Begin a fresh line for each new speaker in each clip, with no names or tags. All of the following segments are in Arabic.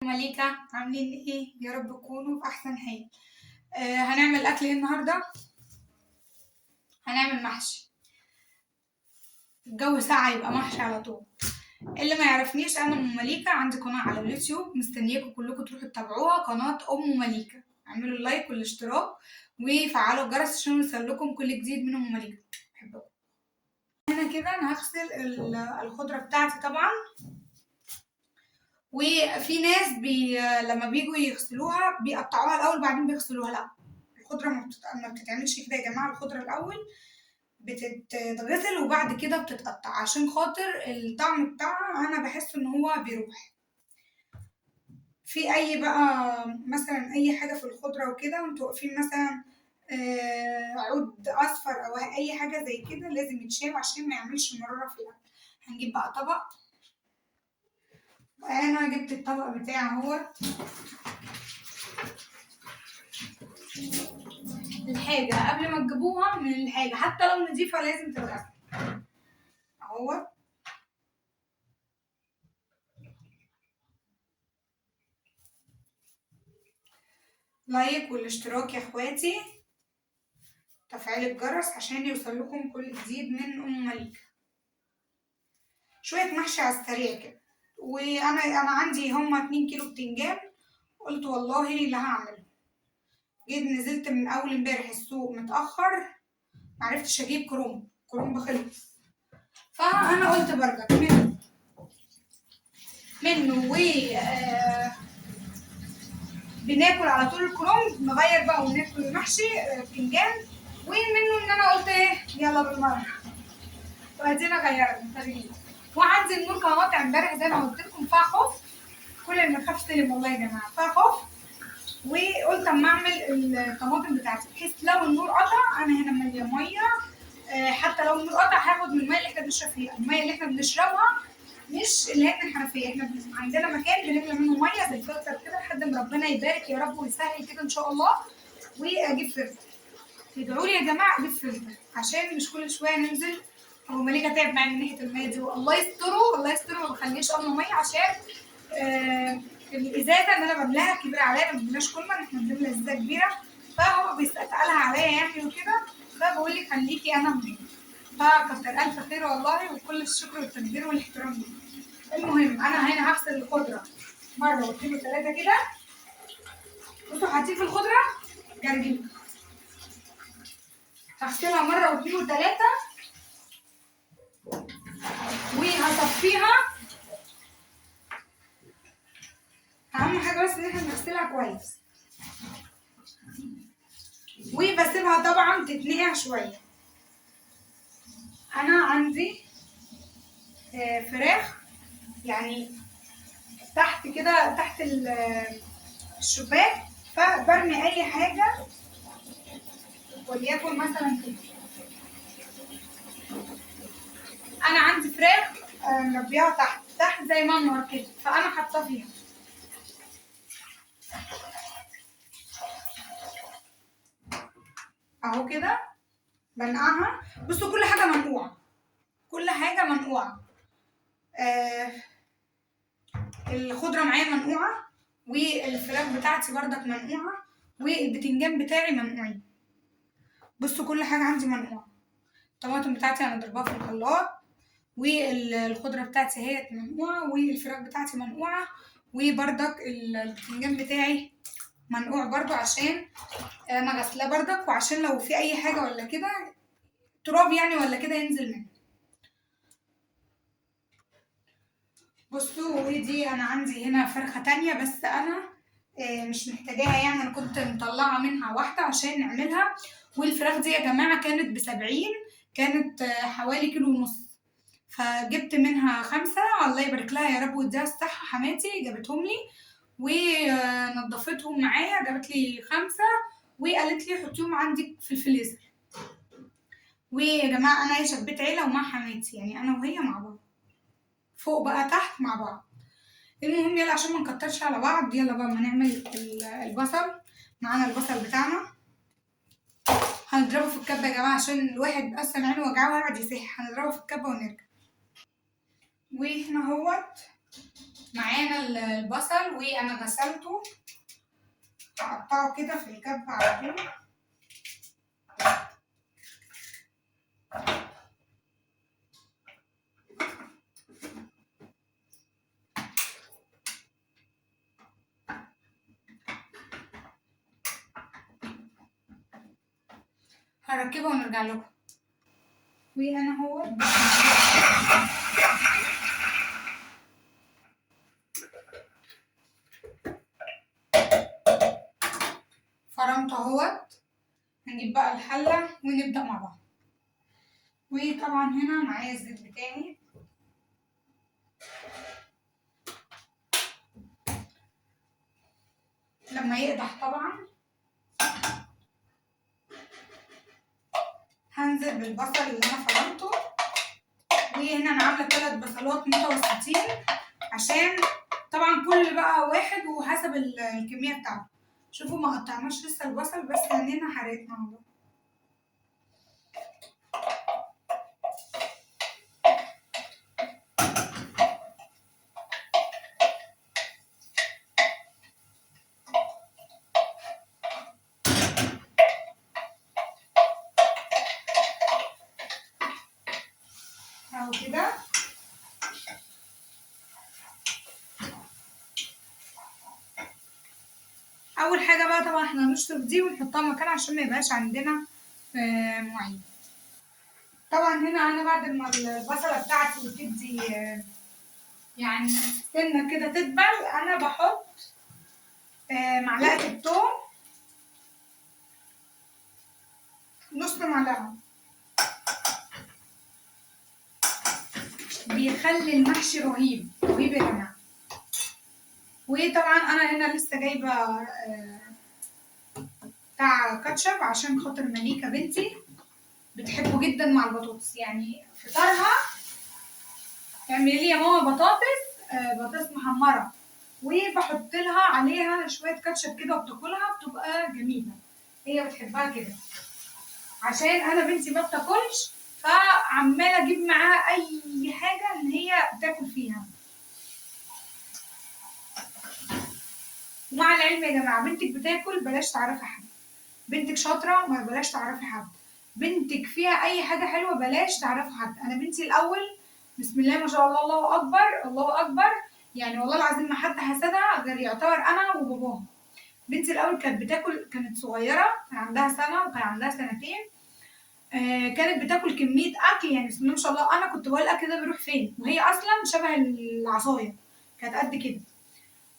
مليكة، عاملين ايه؟ يا رب تكونوا في احسن حال. هنعمل اكل ايه النهارده؟ هنعمل محشي. الجو ساقع يبقى محشي على طول. اللي ما يعرفنيش، انا ام مليكة، عندي قناة على اليوتيوب، مستنياكم كلكم تروحوا تتابعوها، قناة ام مليكة. اعملوا اللايك والاشتراك وفعلوا الجرس عشان يوصلكم كل جديد من ام مليكة. بحبكم. هنا كده انا هغسل الخضرة بتاعتي طبعا. وفي ناس لما بيجوا يغسلوها بيقطعوها الاول بعدين بيغسلوها. لا، الخضره ما بتتعملش كده يا جماعه. الخضره الاول بتتغسل وبعد كده بتتقطع عشان خاطر الطعم بتاعها. انا بحس ان هو بيروح في اي بقى مثلا اي حاجه في الخضره وكده، وانتوا واقفين مثلا عود اصفر او اي حاجه زي كده لازم يتشال عشان ما يعملش مراره في الاكل. هنجيب بقى طبق. انا جبت الطبق بتاعي اهوت. الحاجة قبل ما تجيبوها من الحاجة حتى لو نضيفة لازم تتغسل اهو. لايك والاشتراك يا اخواتي، تفعيل الجرس عشان يوصل لكم كل جديد من ام مليكة. شوية محشي على السريع كده. وانا عندي هما 2 كيلو بتنجان، قلت والله اللي هعمله. جيت نزلت من اول امبارح السوق متأخر، معرفتش اجيب كرومب خلص، فانا قلت برجع منه بناكل على طول الكرنب، نغير بقى وناكل المحشي بتنجان. ومنه ان انا قلت ايه يلا بالمره، وادينا غيرنا تغيير. وعندي النور كان قاطع امبارح زي ما قلت لكم، فيها خوف. كل اللي ما تخافش سلم والله يا جماعه، فيها خوف. وقلت اما اعمل الطماطم بتاعتي بحيث لو النور قطع انا هنا ماليه ميه. حتى لو النور قطع هاخد من الميه اللي احنا بنشرب فيها. الميه اللي احنا بنشربها مش اللي هي من الحنفيه، احنا عندنا مكان بنملى منه ميه بالفلتر كده لحد ما ربنا يبارك يا رب ويسهل كده ان شاء الله. واجيب فلتر. ادعوا لي يا جماعه اجيب فلتر عشان مش كل شويه ننزل. ابو مليكه تعب معايا من ناحيه الميه دي، والله يستره الله يستره ما بخليش املى ميه عشان الازازه اللي انا بملاها كبيره عليا، ما بنملاش كلنا، احنا بنملى ازازه كبيره، فهو بيستثقلها عليا يعني وكده. فبقول لي خليكي انا منين. فكتر الف خير والله، وكل الشكر والتقدير والاحترام ليك. المهم انا هنا هغسل الخضره مره واثنين وثلاثه كده. بصوا حاطين في الخضره جرجير، هغسلها مره واثنين وثلاثه وهصفيها. اهم حاجه بس ان احنا نغسلها كويس، وبسيبها طبعا تتنقع شويه. انا عندي فراخ يعني تحت كده تحت الشباك، فبرمي اي حاجه وليكن مثلا كده. انا عندي فراخ مربيها تحت زي منور كده، فانا حاطاه فيها اهو كده بنقعها. بصوا كل حاجه منقوعه، كل حاجه منقوعه. الخضره معايا منقوعه، والفراخ بتاعتي بردك منقوعه، والبتنجان بتاعي منقوعين. بصوا كل حاجه عندي منقوعه. الطماطم بتاعتي انا ضربها في الخلاط، والخضره بتاعتي هي منقوعه، والفراخ بتاعتي منقوعه، وبردك البتنجان بتاعي منقوع برضو عشان انا غسلاه بردك، وعشان لو في اي حاجه ولا كده تراب يعني ولا كده ينزل منه. بصوا ودي انا عندي هنا فرخه تانية بس انا مش محتاجاها يعني، انا كنت مطلعه منها واحده عشان نعملها. والفراخ دي يا جماعه كانت ب70، كانت حوالي كيلو ونص، فجبت منها 5. الله يبارك لها يا رب ويديها الصحة، حماتي جابتهم لي ونضفتهم معايا، جابت لي 5 وقالت لي حطيهم عندك في الفريزر. ويا جماعة أنا عايشة في بيت عيلة ومع حماتي، يعني أنا وهي مع بعض فوق بقى تحت مع بعض. المهم يلا عشان ما نكترش على بعض، يلا بقى ما نعمل البصل. معانا البصل بتاعنا هنضربه في الكبة يا جماعة عشان الواحد أصلا عينه وجعه وقاعد يسيح. هنضربه في الكبة ونرجع. وهنا اهوت معانا البصل وانا غسلته، هقطعه كده في الكب على طول. هركبها ونرجع لكم. وانا هو فرمت اهوت. هنجيب بقى الحله ونبدا مع بعض. وطبعا هنا معايا الزيت بتاعي، لما يقدح طبعا هنزل بالبصل اللي انا فرمته. وهنا انا عامله 3 بصلات متوسطين، عشان طبعا كل بقى واحد وحسب الكميه بتاعته. شوفوا ما قطعناش لسه البصل، بس عينينا حرقتنا والله. اهو كده. اول حاجه بقى طبعا احنا هنشطف دي ونحطها مكان عشان ما يبقاش عندنا مواعين. طبعا هنا انا بعد ما البصله بتاعتي تدي يعني سنه كده تدبل، انا بحط معلقه الثوم، نص معلقه. بيخلي المحشي رهيب رهيب يا جماعه. وطبعا انا هنا لسه جايبه بتاع كاتشب عشان خاطر مليكه بنتي بتحبه جدا مع البطاطس، يعني فطارها اعملي لي يا ماما بطاطس محمره، وبحط لها عليها شويه كاتشب كده وبتاكلها بتبقى جميله. هي بتحبها كده، عشان انا بنتي ما بتاكلش، فعماله اجيب معاها اي حاجه ان هي تاكل فيها. ومع العلم يا جماعه، بنتك بتاكل بلاش تعرفي حد، بنتك شاطره ما بلاش تعرفي حد، بنتك فيها اي حاجه حلوه بلاش تعرفي حد. انا بنتي الاول بسم الله ما شاء الله، الله اكبر الله اكبر، يعني والله العظيم ما حد حسدها غير يعتبر انا وباباها. بنتي الاول كانت بتاكل، كانت صغيره، كان عندها سنه وكان عندها سنتين. كانت بتاكل كميه اكل يعني بسم الله ما شاء الله. انا كنت بقول الاكل ده بيروح فين وهي اصلا شبه العصايه، كانت قد كده.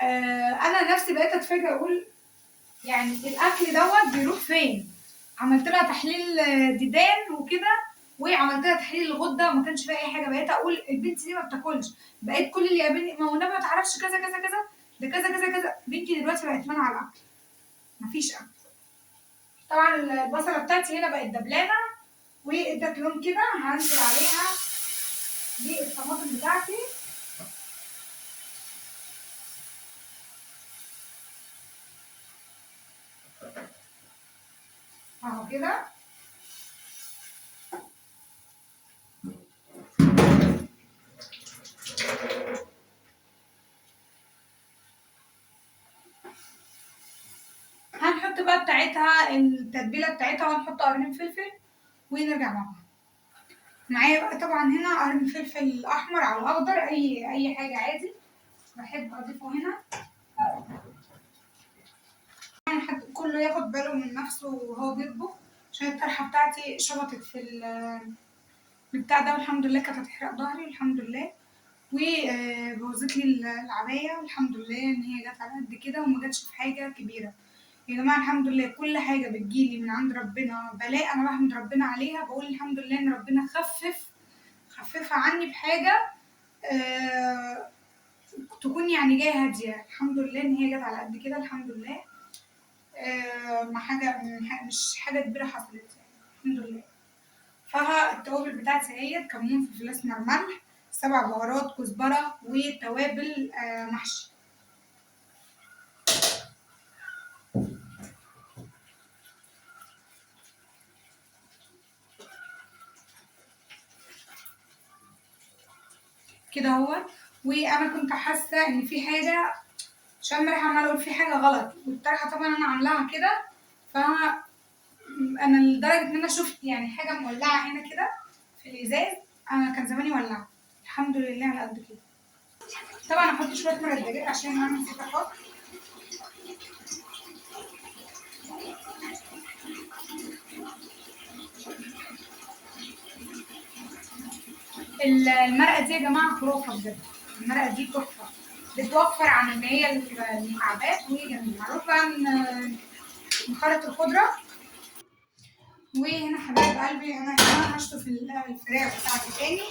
انا نفسي بقيت اتفاجئ اقول يعني الاكل دوت بيروح فين. عملت لها تحليل ديدان وكده، وعملت لها تحليل الغده وما كانش فيها اي حاجه. بقيت اقول البنت دي ما بتاكلش، بقيت كل اللي يقابلني ما هو ما تعرفش كذا كذا كذا، ده كذا كذا كذا. بنتي دلوقتي بقت منع على الاكل، مفيش اكل. طبعا البصله بتاعتي هنا بقت دبلانه وادت لون كده، هنزل عليها بالطماطم بتاعتي. اهو كده. هنحط بقى بتاعتها التتبيله بتاعتها، وهنحط قرنين فلفل ونرجع مع بعض. معايا بقى طبعا هنا قرن فلفل احمر على الاخضر، اي حاجه عادي بحب اضيفه هنا. يعني حد كله ياخد باله من نفسه وهو بيطبخ، عشان الطرحه بتاعتي شبطت في البتاع ده، والحمد لله كانت هتحرق ظهري الحمد لله، وبوظت لي العبايه، والحمد لله ان هي جت على قد كده وما جاتش في حاجه كبيره. يا جماعه الحمد لله كل حاجه بتجيلي من عند ربنا بلاء انا بحمد ربنا عليها، بقول الحمد لله ان ربنا خففها عني بحاجه آه تكون يعني جايه هاديه. الحمد لله ان هي جت على قد كده الحمد لله. ما حاجه مش حاجه كبيره حصلت يعني الحمد لله. فالتوابل بتاعتي اهيت: كمون، فلفل اسمر، ملح، 7 بهارات، كزبره، وتوابل محشي. كده اهوت. وانا كنت حاسه ان في حاجه، شم ريحه عماله اقول في حاجه غلط، والطرحه طبعا انا عاملاها كده. ف انا لدرجه ان انا شفت يعني حاجه مولعه هنا كده في الازاز، انا كان زماني ولعت. الحمد لله على قد كده. طبعا احط شويه مرق دجاج عشان انا نسيت احط. المرقه دي يا جماعه خرافه بجد، المرقه دي تحفه، بتوفر عن ان هي المكعبات، وهي جميله. هنروح بقى نخلط الخضره. وهنا حبايب قلبي انا هنا هشطف الفراخ بتاعتي تاني.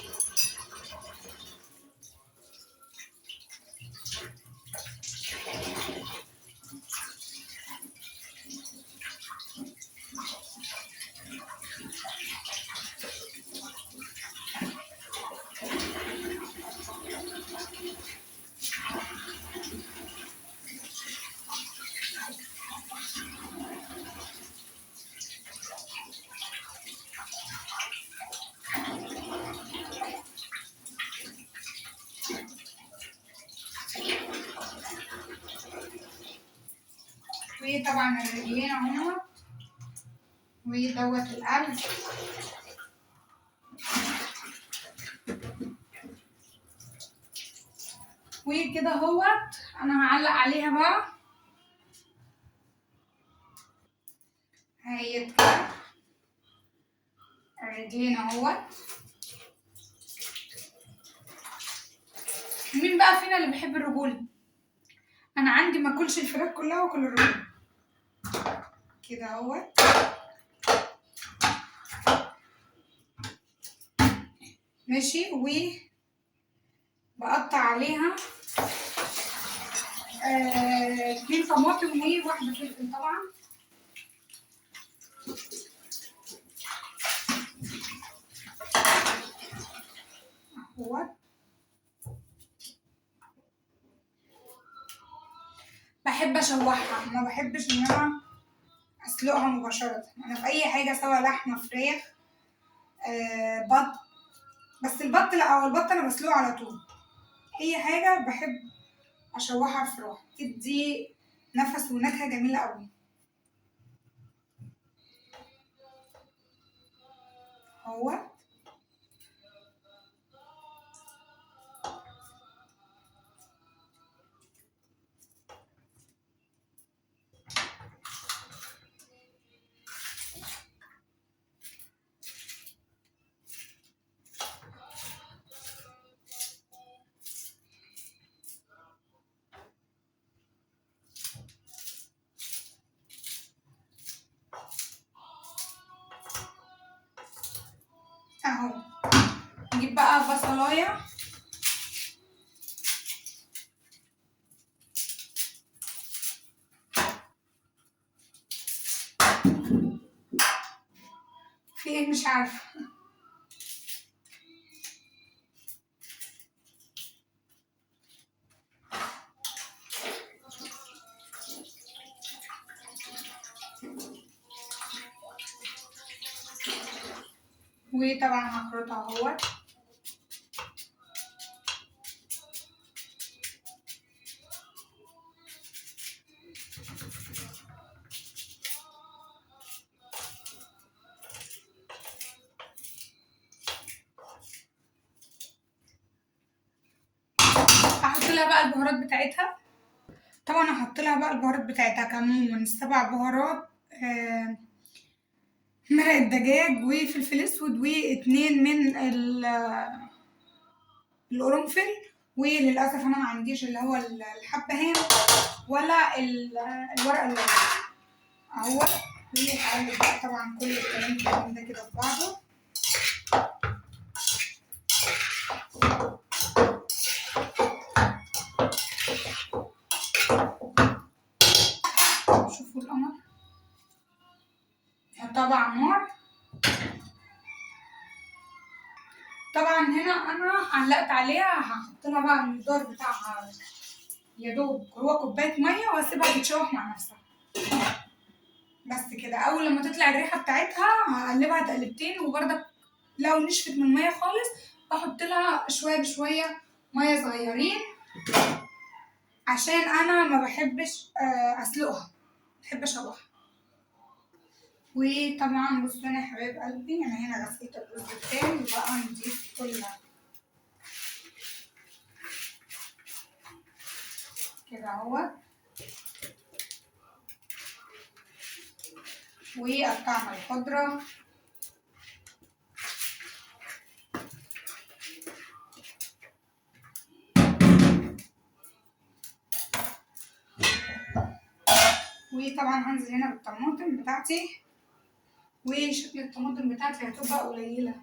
وطبعا الرجلين اهو، ودوت القلب. وكده اهوت انا هعلق عليها بقى اهي كده الرجلين اهوت. مين بقى فينا اللي بيحب الرجول؟ انا عندي ما اكلش الفراخ كلها واكل الرجول كده اهوت. ماشي. وبقطع عليها 2 طماطم وواحدة فلفل طبعا. اهوت. بحب اشوحها، ما بحبش ان انا اسلقها مباشرة. انا في اي حاجة سواء لحمة فراخ بط، بس البط لا، او البط انا بسلقه على طول. اي حاجة بحب اشوحها في الفراخ، تدي نفس ونكهة جميلة قوي. اهوت. اهو. نجيب بقى بصلاية، في ايه مش عارفة. وطبعا هخرطها اهوت. هحط لها بقى البهارات بتاعتها. طبعا هحط لها بقى البهارات بتاعتها، كمون 7 بهارات، مرق الدجاج وفلفل اسود، واتنين من القرنفل. وللاسف انا ما عنديش اللي هو الحبهان ولا الورق اللورا اهو. وهقلب بقى طبعا كل الكلام ده كده في بعضه. شوفوا القمر، هحطها على النار. طبعا هنا انا علقت عليها، هحط لها بقى المقدار بتاعها يا دوب هو كوبايه ميه، واسيبها تتشوح مع نفسها. بس كده اول لما تطلع الريحه بتاعتها هقلبها تقلبتين. وبرضك لو نشفت من الميه خالص احط لها شويه بشويه ميه صغيرين عشان انا ما بحبش اسلقها، بحب اشوحها. وطبعا بصوا هنا يا حبايب قلبي انا هنا غسلت الرز بتاعي وبقى نضيف كلها كده اهوت. وقطعنا الخضرة وطبعا هنزل هنا بالطماطم بتاعتي، وشكل الطماطم بتاعتي هتبقى قليلة.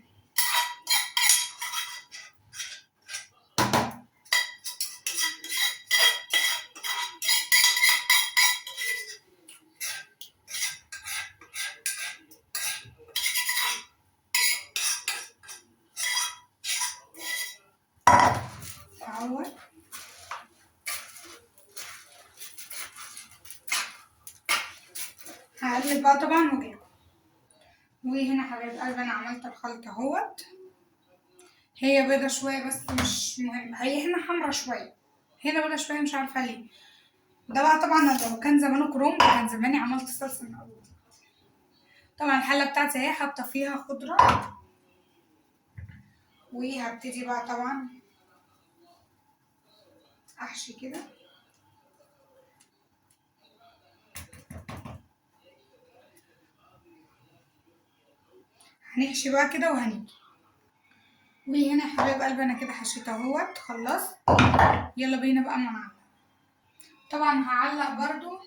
اهوت هقلب بقى طبعا وجاي. وهنا حبايب قلبي انا عملت الخلطة اهوت. هي بيضة شوية بس مش مهم، هي هنا حمرا شوية، هنا بيضة شوية مش عارفة ليه. ده بقى طبعا لو كان زمانه كروم كان زماني عملت صلصة من الأول. طبعا الحلة بتاعتي اهي حاطة فيها خضرة، وهبتدي بقى طبعا احشي كده. هنحشي بقى كده وهنيجي. وهنا يا حبايب قلبي انا كده حشيت اهوت خلصت. يلا بينا بقى نعلق. طبعا هعلق برضو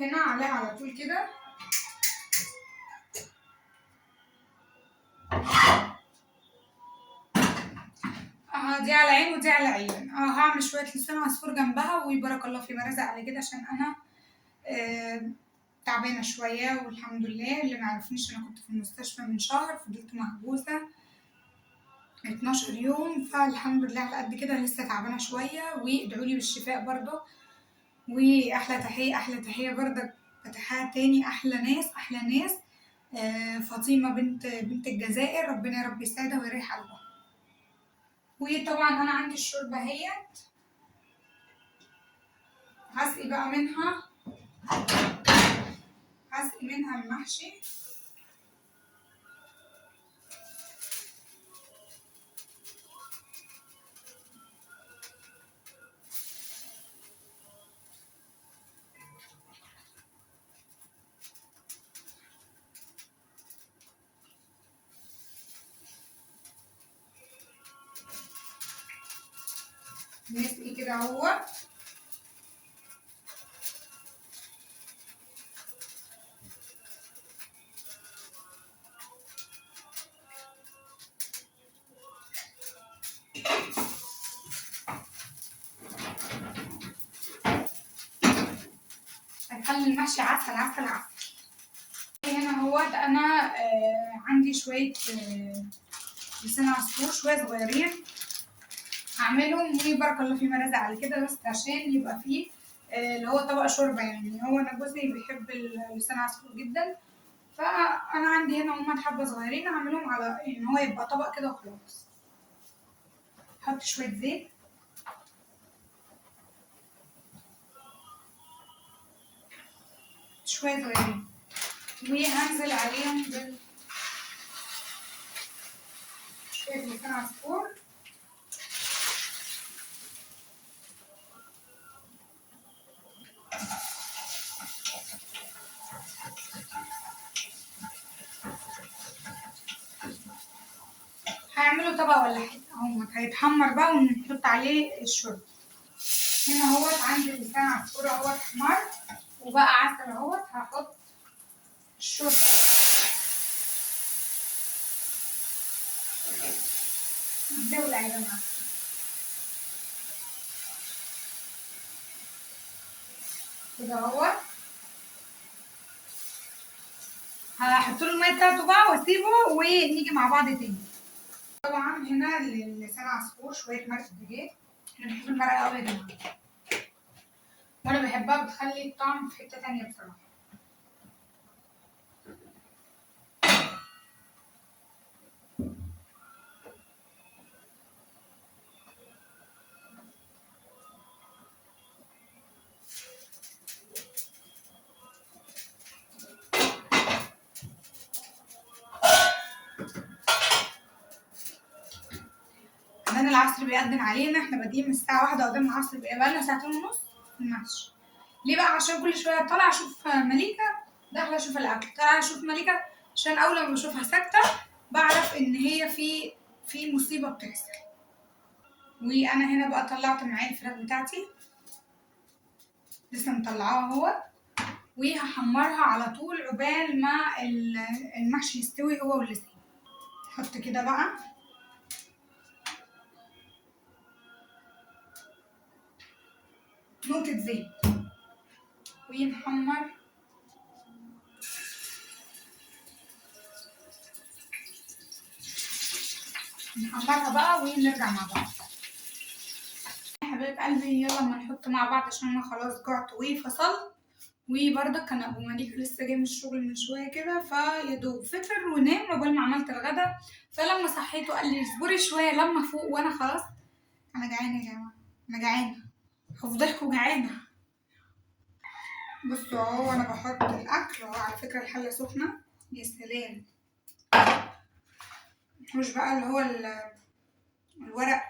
هنا عليه على طول كده. دي على عين ودي على عين. هعمل شويه لسان عصفور جنبها وبارك الله في مرزق على كده عشان انا تعبانه شويه، والحمد لله. اللي ما عرفنيش انا كنت في المستشفى من شهر، فضلت محجوزه 12 يوم، فالحمد لله على قد كده. لسه تعبانه شويه، وادعولي بالشفاء برضو. واحلى تحيه احلى تحيه برضك فتحها تاني، احلى ناس احلى ناس. فاطمه بنت الجزائر، ربنا يا رب يسعدها ويريح قلبها. وطبعا انا عندي الشوربه اهيت، هسقي بقى منها، هسقي منها المحشي. نسقي كده اهوت. هنخلي المحشي عسل عسل عسل. هنا اهوت انا عندي شويه لسان عصفور شويه صغيرين، هعملهم وبارك الله فيما رزق على كده، بس عشان يبقى فيه اللي هو طبق شوربه. يعني هو انا جوزي بيحب لسان عصفور جدا، فانا عندي هنا هما حبه صغيرين هعملهم على ان هو يبقى طبق كده وخلاص. احط شويه زيت، شويه صغيرين، وهنزل عليهم شويه لسان عصفور. هيعملوا طبق ولا حاجه اهو، هيتحمر بقى ونحط عليه الشوربه. هنا اهوت عندي لسان عصفور اهوت احمر وبقى عسل اهوت. هحط الشوربه، دولة يا جماعه كده اهوت. هحط له الميه بتاعته بقى واسيبه ونيجي مع بعض تاني. طبعا هنا لسان عصفور شويه مرق دجاج، انا بحب المرقه قوي يا جماعه، وانا بحبها بتخلي الطعم في حته تانيه بصراحه. العصر بيقدم علينا، احنا بادئين من الساعة 1 قدام العصر، بقى بقالنا ساعتين ونص في المحشي. ليه بقى؟ عشان كل شوية طالعة اشوف مليكة، داخلة اشوف الاكل، طالعة اشوف مليكة، عشان اول ما بشوفها ساكتة بعرف ان هي في مصيبة بتحصل. وانا هنا بقى طلعت معايا الفراخ بتاعتي، لسه مطلعاها اهو، وهحمرها على طول عقبال ما المحشي يستوي هو واللسان. احط كده بقى نقطة زيت ونحمرها بقى ونرجع مع بعض. يا حبايب قلبي يلا اما نحط مع بعض عشان انا خلاص جعت وفصلت. وبرضك كان ابو مليك لسه جاي من الشغل من شويه كده، فيدوب فطر ونام عقبال ما عملت الغدا. فلما صحيته قال لي اصبري شويه لما فوق، وانا خلاص انا جعانه يا جماعه، انا جعانه، هفضلكوا جعانه. بصوا اهو انا بحط الاكل اهو، على فكره الحله سخنه، يا سلام. مش بقى اللي هو الورق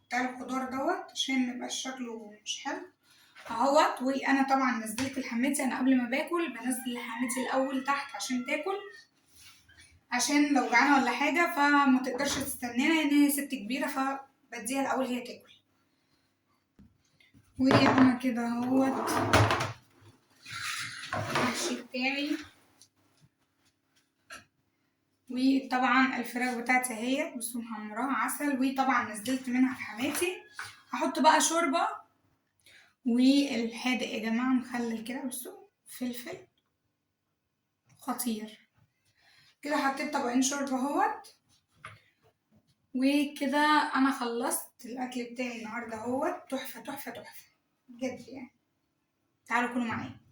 بتاع الخضار دوت عشان ميبقاش شكله مش حلو اهوت. وانا طبعا نزلت لحمتي، انا قبل ما باكل بنزل لحمتي الاول تحت عشان تاكل، عشان لو جعانه ولا حاجه فما تقدرش تستنانا، لان هي ست كبيره فبديها الاول هي تاكل. وانا كده اهوت المحشي بتاعي، وطبعا الفراخ بتاعتي اهي بصوا محمراها عسل، وطبعا نزلت منها في حماتي. هحط بقى شوربه والحادق يا جماعه مخلل كده، بصوا فلفل خطير كده. حطيت طبقين شوربه اهوت، وكده انا خلصت الاكل بتاعي النهارده اهوت، تحفه تحفه تحفه بجد يعني. تعالوا كلوا معايا.